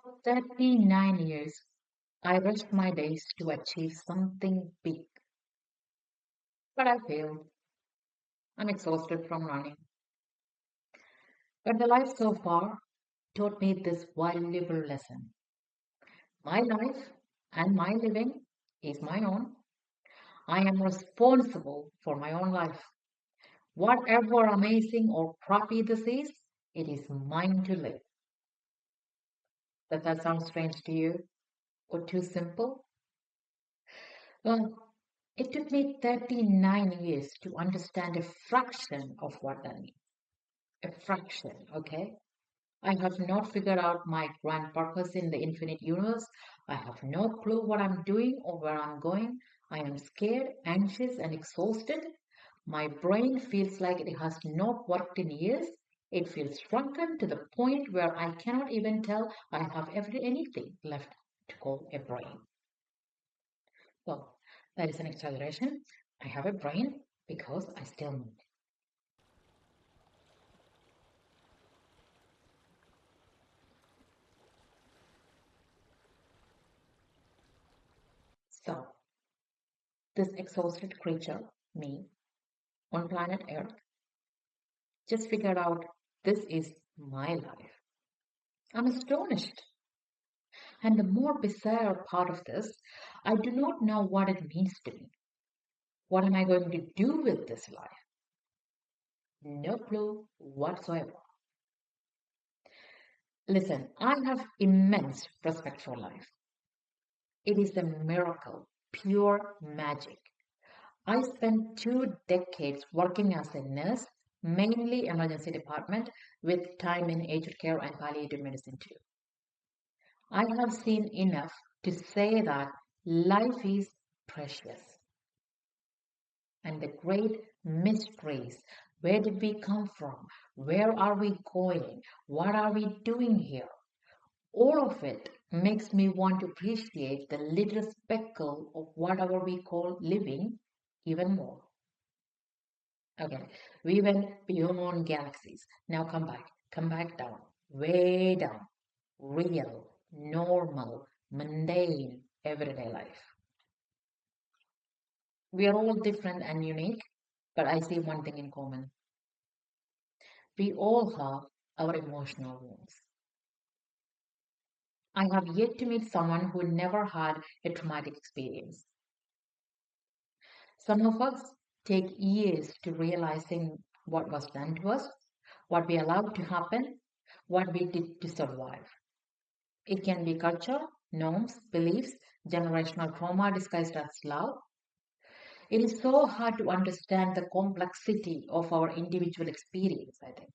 For 39 years, I rushed my days to achieve something big, but I failed. I'm exhausted from running. But the life so far taught me this valuable lesson. My life and my living is my own. I am responsible for my own life. Whatever amazing or crappy this is, it is mine to live. Does that sound strange to you or too simple? Well, it took me 39 years to understand a fraction of what that means. A fraction, okay? I have not figured out my grand purpose in the infinite universe. I have no clue what I'm doing or where I'm going. I am scared, anxious, and exhausted. My brain feels like it has not worked in years. It feels shrunken to the point where I cannot even tell I have anything left to call a brain. Well, that is an exaggeration. I have a brain because I still move. So, this exhausted creature, me, on planet Earth, just figured out this is my life. I'm astonished. And the more bizarre part of this, I do not know what it means to me. What am I going to do with this life? No clue whatsoever. Listen, I have immense respect for life. It is a miracle, pure magic. I spent 2 decades working as a nurse, mainly emergency department, with time in aged care and palliative medicine too. I have seen enough to say that life is precious. And the great mysteries. Where did we come from? Where are we going? What are we doing here? All of it makes me want to appreciate the little speckle of whatever we call living even more. Okay, we went beyond galaxies. Now come back down, way down. Real, normal, mundane, everyday life. We are all different and unique, but I see one thing in common. We all have our emotional wounds. I have yet to meet someone who never had a traumatic experience. Some of us take years to realizing what was done to us, what we allowed to happen, what we did to survive. It can be culture, norms, beliefs, generational trauma disguised as love. It is so hard to understand the complexity of our individual experience, I think.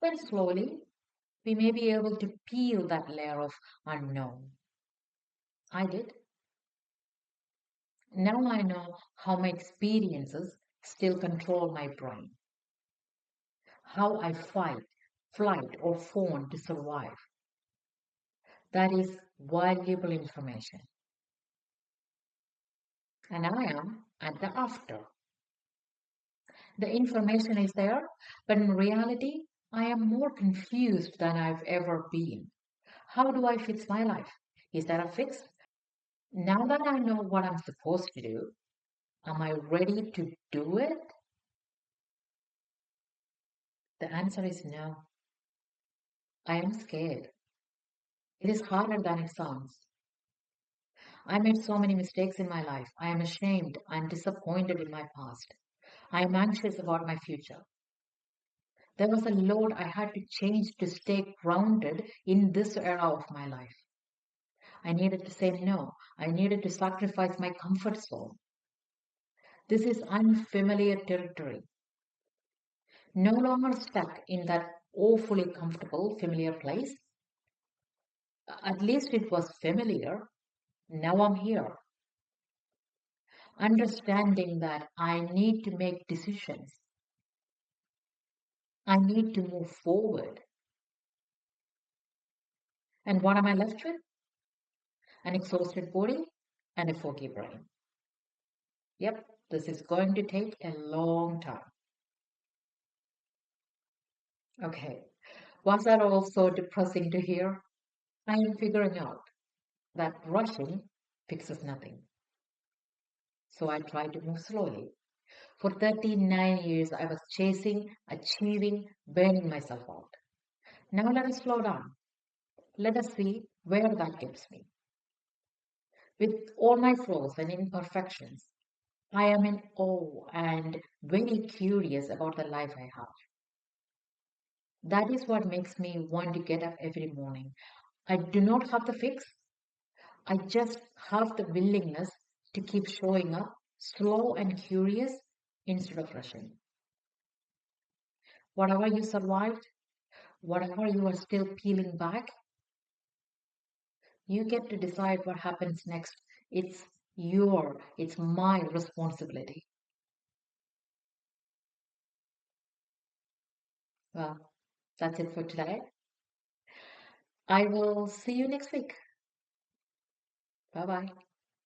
But slowly, we may be able to peel that layer of unknown. I did. Now I know how my experiences still control my brain, how I fight, flight, or fawn to survive. That is valuable information. And I am at the after. The information is there, but in reality, I am more confused than I've ever been. How do I fix my life? Is there a fix? Now that I know what I'm supposed to do, am I ready to do it? The answer is no. I am scared. It is harder than it sounds. I made so many mistakes in my life. I am ashamed. I am disappointed in my past. I am anxious about my future. There was a load I had to change to stay grounded in this era of my life. I needed to say no. I needed to sacrifice my comfort zone. This is unfamiliar territory. No longer stuck in that awfully comfortable, familiar place. At least it was familiar. Now I'm here, understanding that I need to make decisions. I need to move forward. And what am I left with? An exhausted body and a foggy brain. Yep, this is going to take a long time. Okay, was that also depressing to hear? I am figuring out that rushing fixes nothing. So I try to move slowly. For 39 years, I was chasing, achieving, burning myself out. Now let us slow down. Let us see where that gets me. With all my flaws and imperfections, I am in awe and very curious about the life I have. That is what makes me want to get up every morning. I do not have the fix, I just have the willingness to keep showing up, slow and curious instead of rushing. Whatever you survived, whatever you are still peeling back, you get to decide what happens next. It's my responsibility. Well, that's it for today. I will see you next week. Bye bye.